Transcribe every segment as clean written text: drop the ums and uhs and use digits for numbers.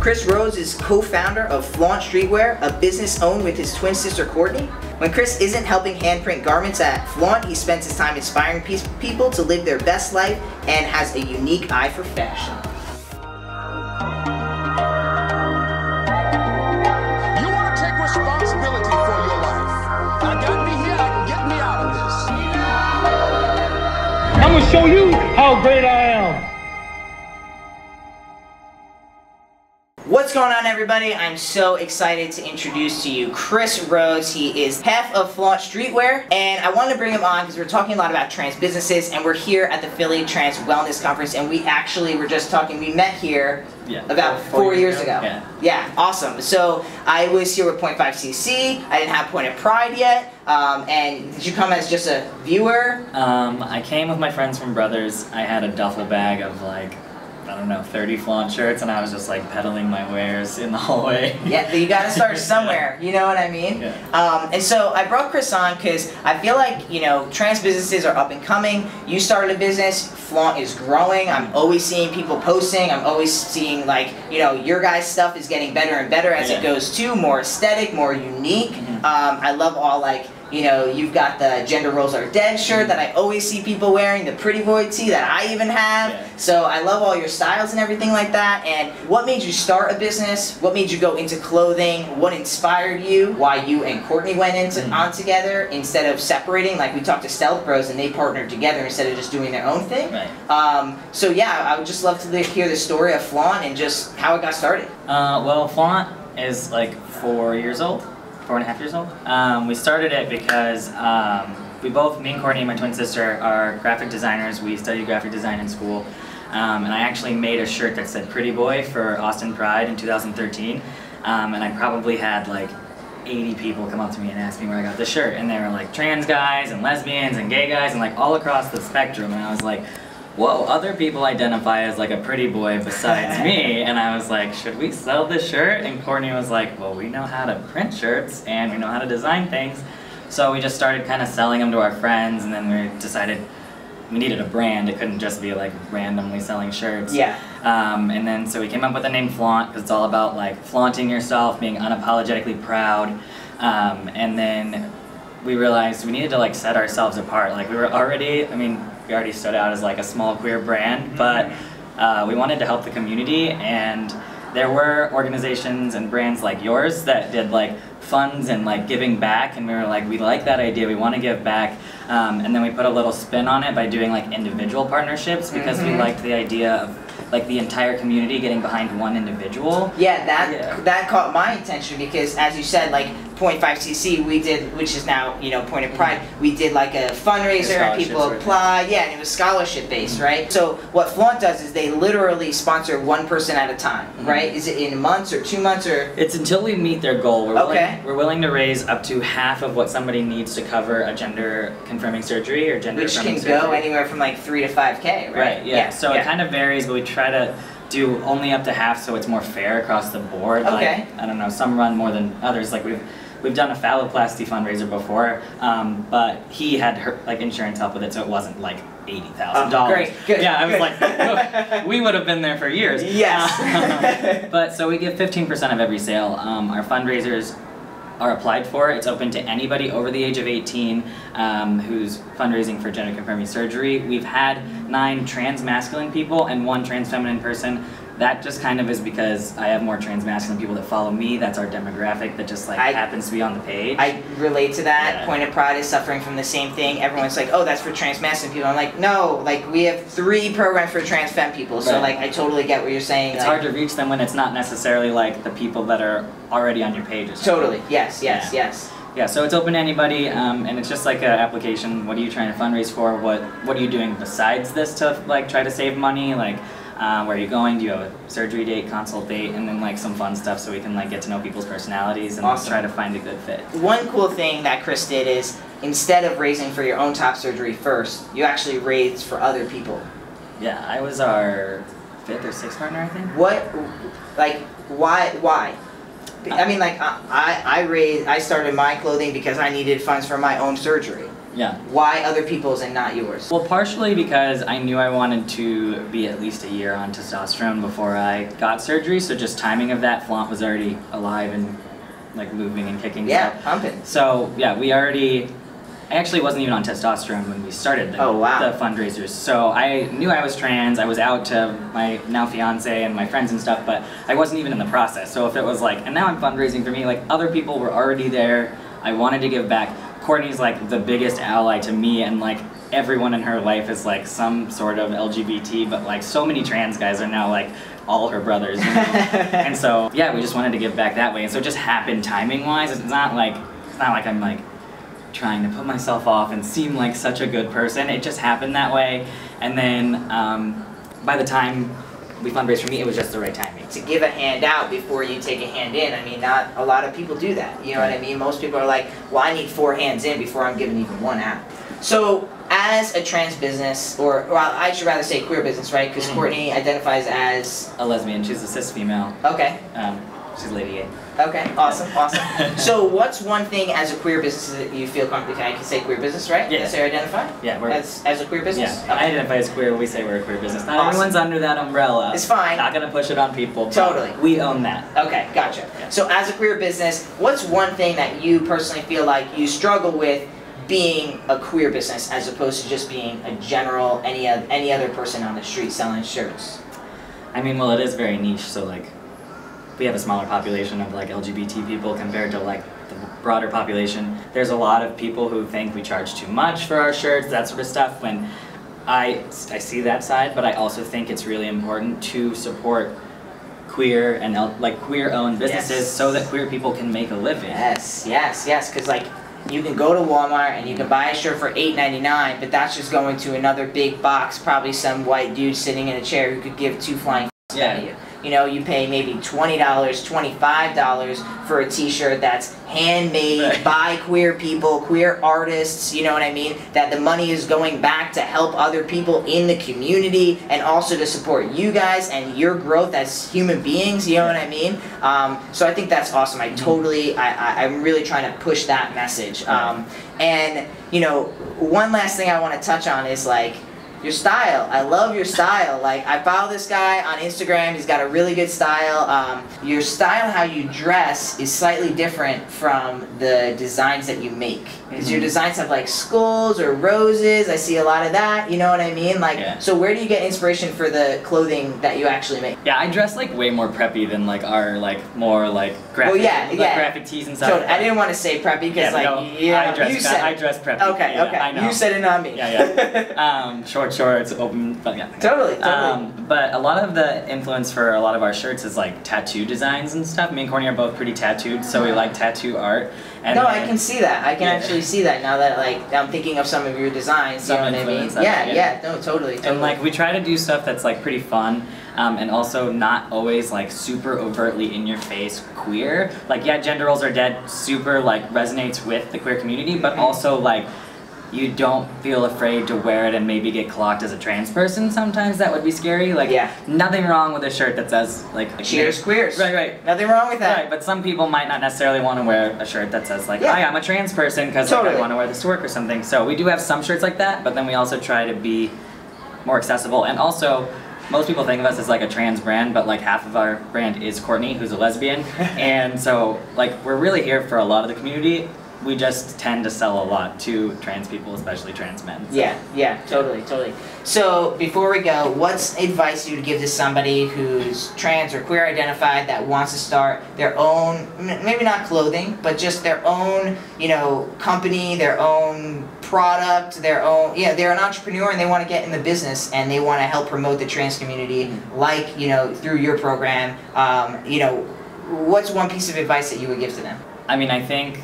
Chris Rhodes is co-founder of FLAVNT Streetwear, a business owned with his twin sister Courtney. When Chris isn't helping handprint garments at FLAVNT, he spends his time inspiring people to live their best life and has a unique eye for fashion. You want to take responsibility for your life. I got me here, I can get me out of this. I'm going to show you how great I am. What's going on, everybody? I'm so excited to introduce to you Chris Rhodes. He is half of FLAVNT Streetwear, and I wanted to bring him on because we're talking a lot about trans businesses, and we're here at the Philly Transgender Wellness Conference, and we actually were just talking, we met here about four years ago. Yeah, awesome. So I was here with 0.5cc, I didn't have Point of Pride yet, and did you come as just a viewer? I came with my friends from Brothers. I had a duffel bag of like, I don't know, 30 FLAVNT shirts, and I was just like peddling my wares in the hallway. Yeah, you gotta start somewhere, you know what I mean? Yeah. And so I brought Chris on because I feel like, you know, trans businesses are up and coming. You started a business, FLAVNT is growing. I'm always seeing people posting. I'm always seeing, like, you know, your guys' stuff is getting better and better as it goes too, more aesthetic, more unique. I love all, like, you know, you've got the Gender Roles Are Dead shirt that I always see people wearing, the Pretty Boy tee that I even have. So I love all your styles and everything like that. And what made you start a business? What made you go into clothing? What inspired you? Why you and Courtney went on together instead of separating? Like, we talked to Stealth Bros and they partnered together instead of just doing their own thing. So yeah, I would just love to hear the story of FLAVNT and just how it got started. Well, FLAVNT is like 4 years old. 4.5 years old. We started it because we both, me and Courtney and my twin sister, are graphic designers. We studied graphic design in school. And I actually made a shirt that said Pretty Boy for Austin Pride in 2013. And I probably had like 80 people come up to me and ask me where I got this shirt. And they were like trans guys and lesbians and gay guys and like all across the spectrum. And I was like, whoa, other people identify as like a pretty boy besides me, and I was like, should we sell this shirt? And Courtney was like, well, we know how to print shirts and we know how to design things. So we just started kind of selling them to our friends, and then we decided we needed a brand. It couldn't just be like randomly selling shirts. And then so we came up with the name FLAVNT because it's all about like flaunting yourself, being unapologetically proud. And then we realized we needed to like set ourselves apart. Like we were already, we already stood out as like a small queer brand, but we wanted to help the community, and there were organizations and brands like yours that did like funds and like giving back, and we were like, we like that idea, we want to give back, and then we put a little spin on it by doing like individual partnerships because we liked the idea of like the entire community getting behind one individual. That caught my attention because, as you said, like 0.5cc we did, which is now, you know, Point of Pride, we did like a fundraiser and people applied, and it was scholarship based, right? So what FLAVNT does is they literally sponsor one person at a time, right? Is it in months or 2 months or? It's until we meet their goal. We're willing to raise up to half of what somebody needs to cover a gender confirming surgery or gender affirming surgery. Which can go anywhere from like 3 to 5K, right? So it kind of varies, but we try to do only up to half so it's more fair across the board. Like, I don't know, some run more than others. Like we've done a phalloplasty fundraiser before, but he had like insurance help with it, so it wasn't like $80,000. Great, good. Yeah, I was like, we would have been there for years. Yes. But so we give 15% of every sale. Our fundraisers are applied for. It's open to anybody over the age of 18 who's fundraising for gender confirming surgery. We've had 9 trans masculine people and 1 trans feminine person. That just kind of is because I have more trans masculine people that follow me. That's our demographic that just like happens to be on the page. I relate to that. Point of Pride is suffering from the same thing. Everyone's like, oh, that's for trans masculine people. I'm like, no, like we have 3 programs for trans femme people. So like I totally get what you're saying. It's hard to reach them when it's not necessarily like the people that are already on your pages. Totally. Yes. Yeah, so it's open to anybody, and it's just like an application. What are you trying to fundraise for? What are you doing besides this to like try to save money? Like, where are you going? Do you have a surgery date, consult date, and then like some fun stuff so we can like get to know people's personalities and try to find a good fit. One cool thing that Chris did is instead of raising for your own top surgery first, you actually raised for other people. Yeah, I was our 5th or 6th partner, I think. Why? I mean, like I started my clothing because I needed funds for my own surgery. Yeah. Why other people's and not yours? Well, partially because I knew I wanted to be at least a year on testosterone before I got surgery, so just timing of that, FLAVNT was already alive and like moving and kicking. Yeah, pumping. So yeah, I actually wasn't even on testosterone when we started the fundraisers. So I knew I was trans, I was out to my now fiance and my friends and stuff, but I wasn't even in the process. So if it was like, and now I'm fundraising for me, like other people were already there, I wanted to give back. Courtney's like the biggest ally to me, and like everyone in her life is like some sort of LGBT, but like so many trans guys are now like all her brothers, you know? And so yeah, we just wanted to give back that way. And so it just happened timing wise. It's not like I'm like trying to put myself off and seem like such a good person. It just happened that way. And then by the time we fundraised for me, it was just the right timing. To give a hand out before you take a hand in, I mean, not a lot of people do that. You know what I mean? Most people are like, well, I need 4 hands in before I'm giving even 1 out. So, as a trans business, or well, I should rather say queer business, right? Because Courtney identifies as a lesbian. She's a cis female. Okay. She's Lady A. Okay, awesome, awesome. So what's one thing as a queer business that you feel comfortable? I can say queer business, right? Yeah. That's how you identify? Yeah, we're as a queer business? Yeah, okay. I identify as queer, we say we're a queer business. Not Awesome. everyone's under that umbrella. It's fine. Not gonna push it on people. Totally. We own that. Okay, gotcha. Yeah. So as a queer business, what's one thing that you personally feel like you struggle with being a queer business as opposed to just being a general, any other person on the street selling shirts? I mean, well, it is very niche, so like, we have a smaller population of like LGBT people compared to like the broader population. There's a lot of people who think we charge too much for our shirts, that sort of stuff, when I see that side, but I also think it's really important to support queer and like queer-owned businesses so that queer people can make a living. Yes, yes, yes, because like, you can go to Walmart and you can buy a shirt for $8.99, but that's just going to another big box, probably some white dude sitting in a chair who could give 2 flying f***s out of you. You know, you pay maybe $20, $25 for a t-shirt that's handmade by queer people, queer artists, you know what I mean? That the money is going back to help other people in the community and also to support you guys and your growth as human beings, you know what I mean? So I think that's awesome. I'm really trying to push that message. And, you know, one last thing I want to touch on is like, your style. I love your style. Like, I follow this guy on Instagram. He's got a really good style. Your style, how you dress, is slightly different from the designs that you make. Because your designs have like skulls or roses. I see a lot of that. You know what I mean? Like, so where do you get inspiration for the clothing that you actually make? Yeah, I dress like way more preppy than like our like more like graphic, graphic tees and stuff. So I didn't want to say preppy because I dress preppy. Okay, yeah, okay. I know. You said it, not me. Yeah. Short shorts, open, but yeah. Totally. But a lot of the influence for a lot of our shirts is like tattoo designs and stuff. Me and Courtney are both pretty tattooed, so we like tattoo art. And no, I can see that. I can actually see that now that like I'm thinking of some of your designs. You know what I mean? Yeah. No, totally. And like we try to do stuff that's like pretty fun, and also not always like super overtly in your face queer. Like gender roles are dead. Super like resonates with the queer community, but also like, you don't feel afraid to wear it and maybe get clocked as a trans person. Sometimes that would be scary. Like, nothing wrong with a shirt that says like cheers queers. Right. Nothing wrong with that. Right, but some people might not necessarily want to wear a shirt that says like, hi, I'm a trans person because like, I want to wear this to work or something. So we do have some shirts like that, but then we also try to be more accessible. And also, most people think of us as like a trans brand, but like half of our brand is Courtney, who's a lesbian. And so like we're really here for a lot of the community. We just tend to sell a lot to trans people, especially trans men. So. Yeah, totally. So before we go, what's advice you would give to somebody who's trans or queer identified that wants to start their own, maybe not clothing, but just their own, you know, company, their own product, their own, they're an entrepreneur and they want to get in the business and they want to help promote the trans community, like, you know, through your program. You know, what's one piece of advice that you would give to them? I mean, I think,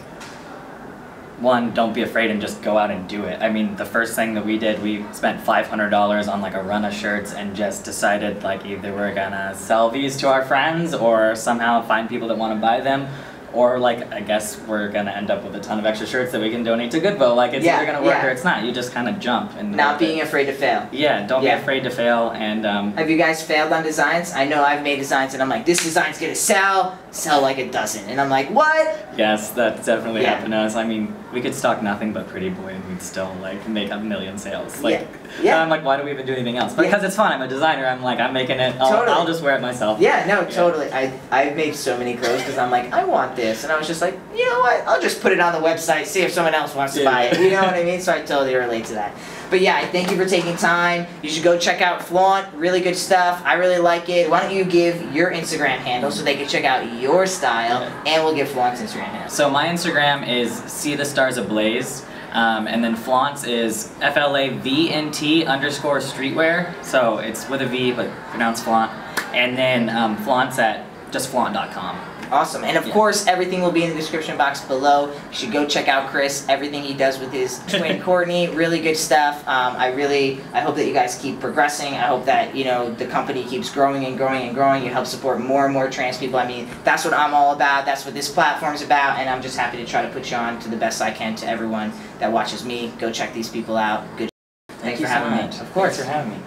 one, don't be afraid and just go out and do it. I mean, the first thing that we did, we spent $500 on like a run of shirts and just decided like either we're gonna sell these to our friends or somehow find people that want to buy them, or like I guess we're gonna end up with a ton of extra shirts that we can donate to Goodwill. Like it's either gonna work or it's not. You just kind of jump and not being afraid to fail. Yeah, don't be afraid to fail. And have you guys failed on designs? I know I've made designs and I'm like, this design's gonna sell like it doesn't, and I'm like, what? Yes, that's definitely happened to us. I mean, we could stock nothing but Pretty Boy and we'd still like make a million sales. Like, Yeah. I'm like, why do we even do anything else? But because it's fun, I'm a designer, I'm like, I'm making it, I'll just wear it myself. Yeah, no, totally. I've made so many clothes because I'm like, I want this. And I was just like, you know what, I'll just put it on the website, see if someone else wants to buy it. You know what I mean? So I totally relate to that. But yeah, I thank you for taking time. You should go check out FLAVNT, really good stuff. I really like it. Why don't you give your Instagram handle so they can check out your style, and we'll give FLAVNT's Instagram handle. So my Instagram is See the Stars Ablaze, and then FLAVNT's is FLAVNT _ Streetwear. So it's with a V, but pronounced FLAVNT. And then FLAVNT's at just FLAVNT.com. Awesome. And of course, everything will be in the description box below. You should go check out Chris, everything he does with his twin Courtney. Really good stuff. I hope that you guys keep progressing. I hope that, you know, the company keeps growing and growing and growing. You help support more and more trans people. I mean, that's what I'm all about. That's what this platform is about. And I'm just happy to try to put you on to the best I can to everyone that watches me. Go check these people out. Good. Thanks for having me. Of course. Thanks for having me.